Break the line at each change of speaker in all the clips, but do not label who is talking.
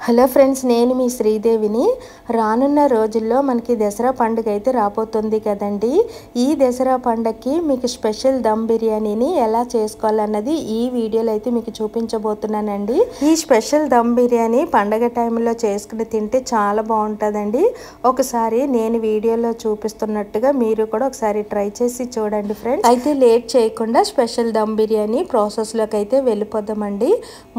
Hello friends, నేను మీ శ్రీదేవిని. రానున్న రోజుల్లో మనకి దసరా పండుగ అయితే రాబోతుంది కదండి. ఈ దసరా పండుగకి మీకు స్పెషల్ దమ్ బిర్యానీని ఎలా చేసుకోవాలన్నది ఈ వీడియోలో అయితే మీకు చూపించబోతున్నానండి. ఈ స్పెషల్ దమ్ బిర్యానీ పండగ టైంలో చేసుకుని తింటే చాలా బాగుంటుందండి. ఒకసారి నేను వీడియోలో చూపిస్తున్నట్టుగా మీరు కూడా ఒకసారి ట్రై చేసి చూడండి ఫ్రెండ్స్. అయితే లేట్ చేయకుండా స్పెషల్ దమ్ బిర్యానీ ప్రాసెస్లోకి అయితే వెళ్ళిపోదామండి.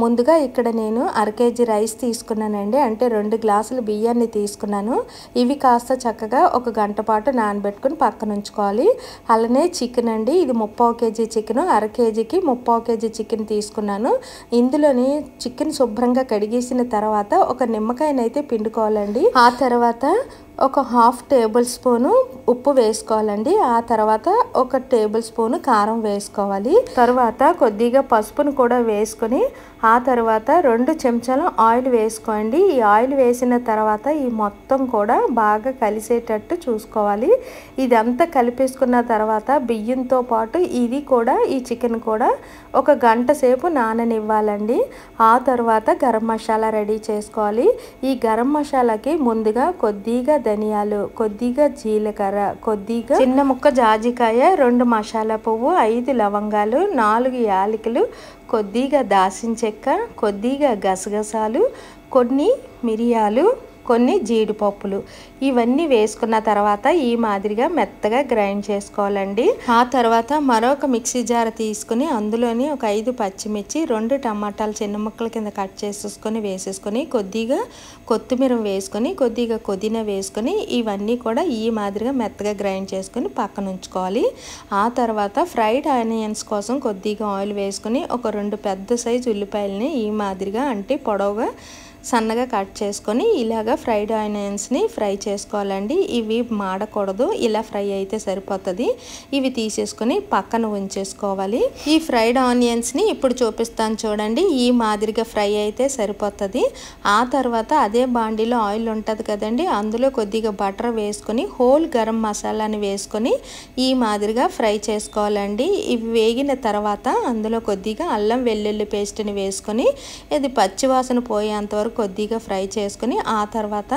ముందుగా ఇక్కడ నేను 1/2 kg రైస్ తీసుకున్నానండి. అంటే 2 గ్లాసులు బియ్యాన్ని తీసుకున్నాను. ఇవి కాస్త చక్కగా 1 గంట పాటు నానబెట్టుకుని పక్కన ఉంచుకోవాలి. అలానే చికెన్ అండి, ఇది 3/4 kg చికెన్. 1/2 kgకి 3/4 kg చికెన్ తీసుకున్నాను. ఇందులోని చికెన్ శుభ్రంగా కడిగేసిన తర్వాత ఒక నిమ్మకాయనైతే పిండుకోవాలండి. ఆ తర్వాత ఒక 1/2 టేబుల్ స్పూను ఉప్పు వేసుకోవాలండి. ఆ తర్వాత 1 టేబుల్ స్పూను కారం వేసుకోవాలి. తర్వాత కొద్దిగా పసుపును కూడా వేసుకొని ఆ తర్వాత 2 చెంచాలు ఆయిల్ వేసుకోండి. ఈ ఆయిల్ వేసిన తర్వాత ఈ మొత్తం కూడా బాగా కలిసేటట్టు చూసుకోవాలి. ఇదంతా కలిపేసుకున్న తర్వాత బియ్యంతో పాటు ఇది కూడా, ఈ చికెన్ కూడా 1 గంట సేపు నాననివ్వాలండి. ఆ తర్వాత గరం మసాలా రెడీ చేసుకోవాలి. ఈ గరం మసాలాకి ముందుగా కొద్దిగా ధనియాలు, కొద్దిగా జీలకర్ర, కొద్దిగా చిన్న ముక్క జాజికాయ, 2 మసాలా పువ్వు, 5 లవంగాలు, 4 యాలకులు, కొద్దిగా దాల్చిన చెక్క, కొద్దిగా గసగసాలు, కొన్ని మిరియాలు, కొన్ని జీడిపప్పులు, ఇవన్నీ వేసుకున్న తర్వాత ఈ మాదిరిగా మెత్తగా గ్రైండ్ చేసుకోవాలండి. ఆ తర్వాత మరొక మిక్సీ జార్ తీసుకుని అందులోని ఒక 5 పచ్చిమిర్చి, 2 టమాటాలు చిన్న ముక్కల కింద కట్ చేసేసుకొని వేసేసుకొని కొద్దిగా కొత్తిమీర వేసుకొని కొద్దిగా పుదీనా వేసుకొని ఇవన్నీ కూడా ఈ మాదిరిగా మెత్తగా గ్రైండ్ చేసుకొని పక్కన ఉంచుకోవాలి. ఆ తర్వాత ఫ్రైడ్ ఆనియన్స్ కోసం కొద్దిగా ఆయిల్ వేసుకొని ఒక 2 పెద్ద సైజు ఉల్లిపాయలని ఈ మాదిరిగా అంటే పొడవుగా సన్నగా కట్ చేసుకొని ఇలాగా ఫ్రైడ్ ఆనియన్స్ని ఫ్రై చేసుకోవాలండి. ఇవి మాడకూడదు, ఇలా ఫ్రై అయితే సరిపోతుంది. ఇవి తీసేసుకొని పక్కన ఉంచేసుకోవాలి. ఈ ఫ్రైడ్ ఆనియన్స్ని ఇప్పుడు చూపిస్తాను చూడండి. ఈ మాదిరిగా ఫ్రై అయితే సరిపోతుంది. ఆ తర్వాత అదే బాండీలో ఆయిల్ ఉంటుంది కదండి, అందులో కొద్దిగా బటర్ వేసుకొని హోల్ గరం మసాలాని వేసుకొని ఈ మాదిరిగా ఫ్రై చేసుకోవాలండి. ఇవి వేగిన తర్వాత అందులో కొద్దిగా అల్లం వెల్లుల్లి పేస్ట్ని వేసుకొని ఇది పచ్చివాసన పోయేంత వరకు కొద్దిగా ఫ్రై చేసుకొని ఆ తర్వాత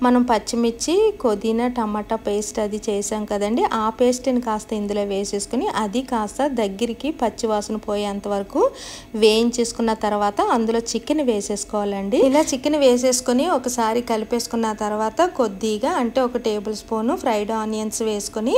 మనం పచ్చిమిర్చి, పుదీనా, టమాటా పేస్ట్ అది చేసాం కదండి, ఆ పేస్ట్ని కాస్త ఇందులో వేసేసుకుని అది కాస్త దగ్గరికి పచ్చివాసన పోయేంత వరకు వేయించేసుకున్న తర్వాత అందులో చికెన్ వేసేసుకోవాలండి. ఇలా చికెన్ వేసేసుకొని ఒకసారి కలిపేసుకున్న తర్వాత కొద్దిగా అంటే 1 టేబుల్ స్పూను ఫ్రైడ్ ఆనియన్స్ వేసుకొని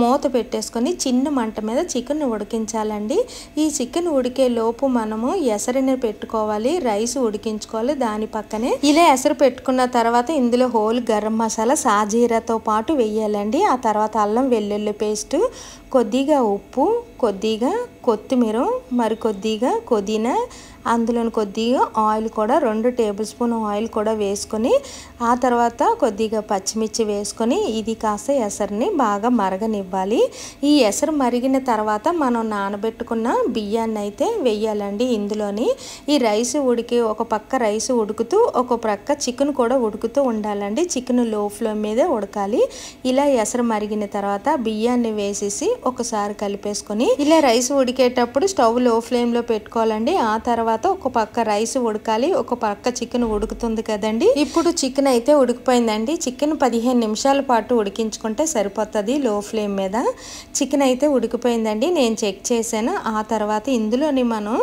మూత పెట్టేసుకొని చిన్న మంట మీద చికెన్ ఉడికించాలండి. ఈ చికెన్ ఉడికే లోపు మనము ఎసరిని పెట్టుకోవాలి, రైస్ ఉడికించుకోవాలి. దాని పక్కనే ఇలా ఎసరు పెట్టుకున్న తర్వాత ఇందులో హోల్ గరం మసాలా సాజీరాతో పాటు వేయాలండి. ఆ తర్వాత అల్లం వెల్లుల్లి పేస్ట్, కొద్దిగా ఉప్పు, కొద్దిగా కొత్తిమీర, మరి కొద్దిగా పుదీనా, అందులో కొద్దిగా ఆయిల్ కూడా 2 టేబుల్ స్పూన్ ఆయిల్ కూడా వేసుకొని ఆ తర్వాత కొద్దిగా పచ్చిమిర్చి వేసుకొని ఇది కాస్త ఎసరుని బాగా మరగనివ్వాలి. ఈ ఎసరు మరిగిన తర్వాత మనం నానబెట్టుకున్న బియ్యాన్ని అయితే వేయాలండి ఇందులోని. ఈ రైస్ ఉడికి ఒక పక్క రైస్ ఉడుకుతూ ఒక ప్రక్క చికెన్ కూడా ఉడుకుతూ ఉండాలండి. చికెన్ లో ఫ్లేమ్ మీద ఉడకాలి. ఇలా ఎసరు మరిగిన తర్వాత బియ్యాన్ని వేసేసి ఒకసారి కలిపేసుకొని ఇలా రైస్ ఉడికేటప్పుడు స్టవ్ లో ఫ్లేమ్లో పెట్టుకోవాలండి. ఆ తర్వాత ఒక పక్క రైస్ ఉడకాలి, ఒక పక్క చికెన్ ఉడుకుతుంది కదండి. ఇప్పుడు చికెన్ అయితే ఉడికిపోయిందండి. చికెన్ 15 నిమిషాల పాటు ఉడికించుకుంటే సరిపోతుంది లో ఫ్లేమ్ మీద. చికెన్ అయితే ఉడికిపోయిందండి, నేను చెక్ చేశాను. ఆ తర్వాత ఇందులోని మనం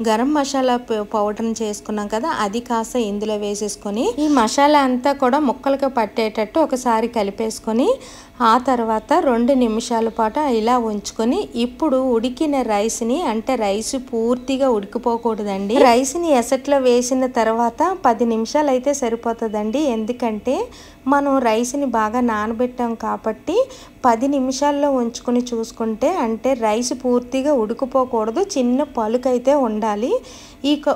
గరం మసాలా పౌడర్ని చేసుకున్నాం కదా, అది కాస్త ఇందులో వేసేసుకొని ఈ మసాలా అంతా కూడా ముక్కలకు పట్టేటట్టు ఒకసారి కలిపేసుకొని ఆ తర్వాత 2 నిమిషాల పాటు ఇలా ఉంచుకొని ఇప్పుడు ఉడికిన రైస్ని, అంటే రైస్ పూర్తిగా ఉడికిపోకూడదండి, రైస్ని ఎసట్లో వేసిన తర్వాత 10 నిమిషాలు అయితే సరిపోతుందండి. ఎందుకంటే మనం రైస్ని బాగా నానబెట్టాం కాబట్టి 10 నిమిషాల్లో ఉంచుకొని చూసుకుంటే, అంటే రైస్ పూర్తిగా ఉడికిపోకూడదు, చిన్న పలుకైతే ఉండాలి.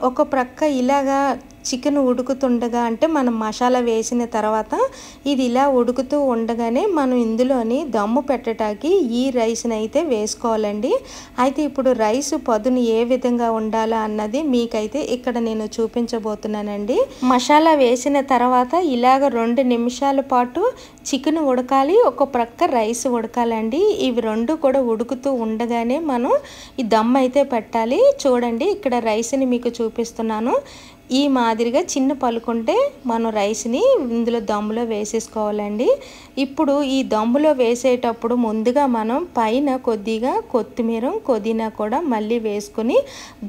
ఒక ప్రక్క ఇలాగా చికెన్ ఉడుకుతుండగా అంటే మనం మసాలా వేసిన తర్వాత ఇది ఇలా ఉడుకుతూ ఉండగానే మనం ఇందులోని దమ్ము పెట్టడానికి ఈ రైస్ని అయితే వేసుకోవాలండి. అయితే ఇప్పుడు రైస్ పదును ఏ విధంగా ఉండాలా అన్నది మీకైతే ఇక్కడ నేను చూపించబోతున్నానండి. మసాలా వేసిన తర్వాత ఇలాగ 2 నిమిషాల పాటు చికెన్ ఉడకాలి, ఒక ప్రక్క రైస్ ఉడకాలండి. ఇవి 2 కూడా ఉడుకుతూ ఉండగానే మనం ఈ దమ్ అయితే పెట్టాలి. చూడండి ఇక్కడ రైస్ని మీకు చూపిస్తున్నాను. ఈ మాదిరిగా చిన్న పలుకుంటే మనం రైస్ని ఇందులో దమ్ములో వేసేసుకోవాలండి. ఇప్పుడు ఈ దమ్ములో వేసేటప్పుడు ముందుగా మనం పైన కొద్దిగా కొత్తిమీర పుదీనా కూడా మళ్ళీ వేసుకొని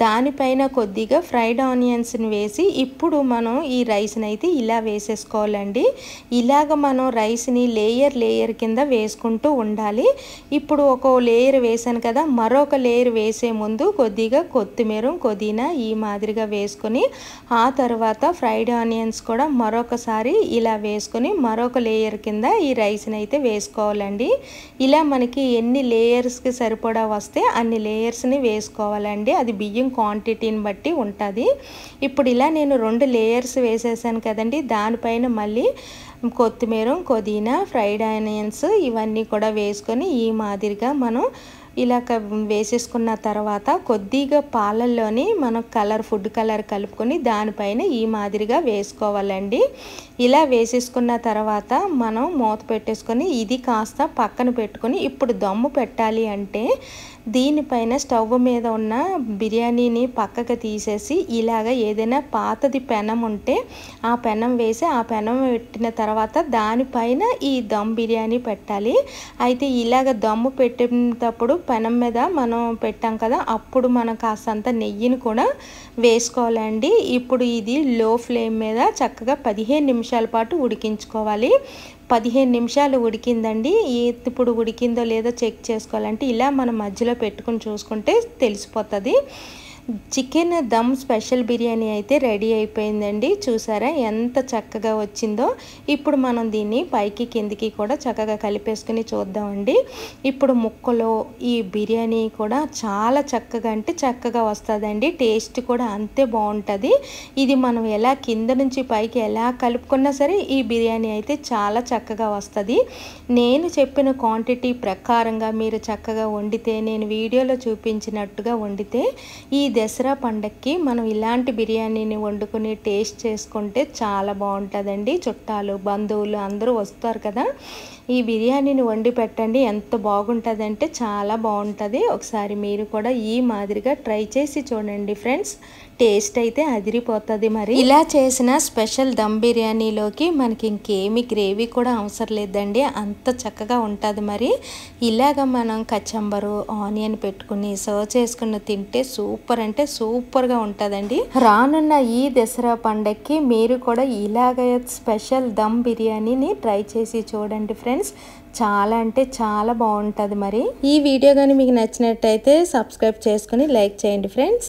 దానిపైన కొద్దిగా ఫ్రైడ్ ఆనియన్స్ని వేసి ఇప్పుడు మనం ఈ రైస్ని అయితే ఇలా వేసేసుకోవాలండి. ఇలాగ మనం రైస్ని లేయర్ కింద వేసుకుంటూ ఉండాలి. ఇప్పుడు ఒక లేయర్ వేసాను కదా, మరొక లేయర్ వేసే ముందు కొద్దిగా కొత్తిమీర పుదీనా ఈ మాదిరిగా వేసుకొని ఆ తర్వాత ఫ్రైడ్ ఆనియన్స్ కూడా మరొకసారి ఇలా వేసుకొని మరొక లేయర్ కింద ఈ రైస్ని అయితే వేసుకోవాలండి. ఇలా మనకి ఎన్ని లేయర్స్కి సరిపడా వస్తే అన్ని లేయర్స్ని వేసుకోవాలండి. అది బియ్యం క్వాంటిటీని బట్టి ఉంటుంది. ఇప్పుడు ఇలా నేను 2 లేయర్స్ వేసేసాను కదండి, దానిపైన మళ్ళీ కొత్తిమీర పుదీనా ఫ్రైడ్ ఆనియన్స్ ఇవన్నీ కూడా వేసుకొని ఈ మాదిరిగా మనం ఇలా వేసేసుకున్న తర్వాత కొద్దిగా పాలల్లోని మనం ఫుడ్ కలర్ కలుపుకొని దానిపైన ఈ మాదిరిగా వేసుకోవాలండి. ఇలా వేసేసుకున్న తర్వాత మనం మూత పెట్టేసుకొని ఇది కాస్త పక్కన పెట్టుకొని ఇప్పుడు దమ్ము పెట్టాలి అంటే దీనిపైన స్టవ్ మీద ఉన్న బిర్యానీని పక్కకు తీసేసి ఇలాగ ఏదైనా పాతది పెనం ఉంటే ఆ పెనం వేసి ఆ పెనం పెట్టిన తర్వాత దానిపైన ఈ దమ్ బిర్యానీ పెట్టాలి. అయితే ఇలాగ దమ్ము పెట్టేటప్పుడు పెనం మీద మనం పెట్టాం కదా, అప్పుడు మనం కాస్తంత నెయ్యిని కూడా వేసుకోవాలండి. ఇప్పుడు ఇది లో ఫ్లేమ్ మీద చక్కగా 15 నిమిషాల పాటు ఉడికించుకోవాలి. 15 నిమిషాలు ఉడికిందండి. ఇప్పుడు ఉడికిందో లేదో చెక్ చేసుకోవాలంటే ఇలా మనం మధ్యలో పెట్టుకుని చూసుకుంటే తెలిసిపోతుంది. చికెన్ దమ్ స్పెషల్ బిర్యానీ అయితే రెడీ అయిపోయిందండి. చూసారా ఎంత చక్కగా వచ్చిందో. ఇప్పుడు మనం దీన్ని పైకి కిందికి కూడా చక్కగా కలిపేసుకుని చూద్దామండి. ఇప్పుడు ముక్కలో ఈ బిర్యానీ కూడా చాలా చక్కగా అంటే చక్కగా వస్తుందండి. టేస్ట్ కూడా అంతే బాగుంటుంది. ఇది మనం ఎలా కింద నుంచి పైకి ఎలా కలుపుకున్నా సరే ఈ బిర్యానీ అయితే చాలా చక్కగా వస్తుంది. నేను చెప్పిన క్వాంటిటీ ప్రకారంగా మీరు చక్కగా వండితే, నేను వీడియోలో చూపించినట్టుగా వండితే ఈ దసరా పండక్కి మనం ఇలాంటి బిర్యానీని వండుకొని టేస్ట్ చేసుకుంటే చాలా బాగుంటుందండి. చుట్టాలు బంధువులు అందరూ వస్తారు కదా, ఈ బిర్యానీని వండి పెట్టండి. ఎంత బాగుంటుందంటే చాలా బాగుంటుంది. ఒకసారి మీరు కూడా ఈ మాదిరిగా ట్రై చేసి చూడండి ఫ్రెండ్స్. టేస్ట్ అయితే అదిరిపోతుంది. మరి ఇలా చేసిన స్పెషల్ దమ్ బిర్యానీలోకి మనకి ఇంకేమి గ్రేవీ కూడా అవసరం లేదండి, అంత చక్కగా ఉంటుంది. మరి ఇలాగ మనం కచంబరు ఆనియన్ పెట్టుకుని సర్వ్ చేసుకుని తింటే సూపర్ అంటే సూపర్గా ఉంటుందండి. రానున్న ఈ దసరా పండక్కి మీరు కూడా ఇలాగ స్పెషల్ దమ్ బిర్యానీని ట్రై చేసి చూడండి ఫ్రెండ్స్. చాలా అంటే చాలా బాగుంటుంది. మరి ఈ వీడియో కానీ మీకు నచ్చినట్టయితే సబ్స్క్రైబ్ చేసుకుని లైక్ చేయండి ఫ్రెండ్స్.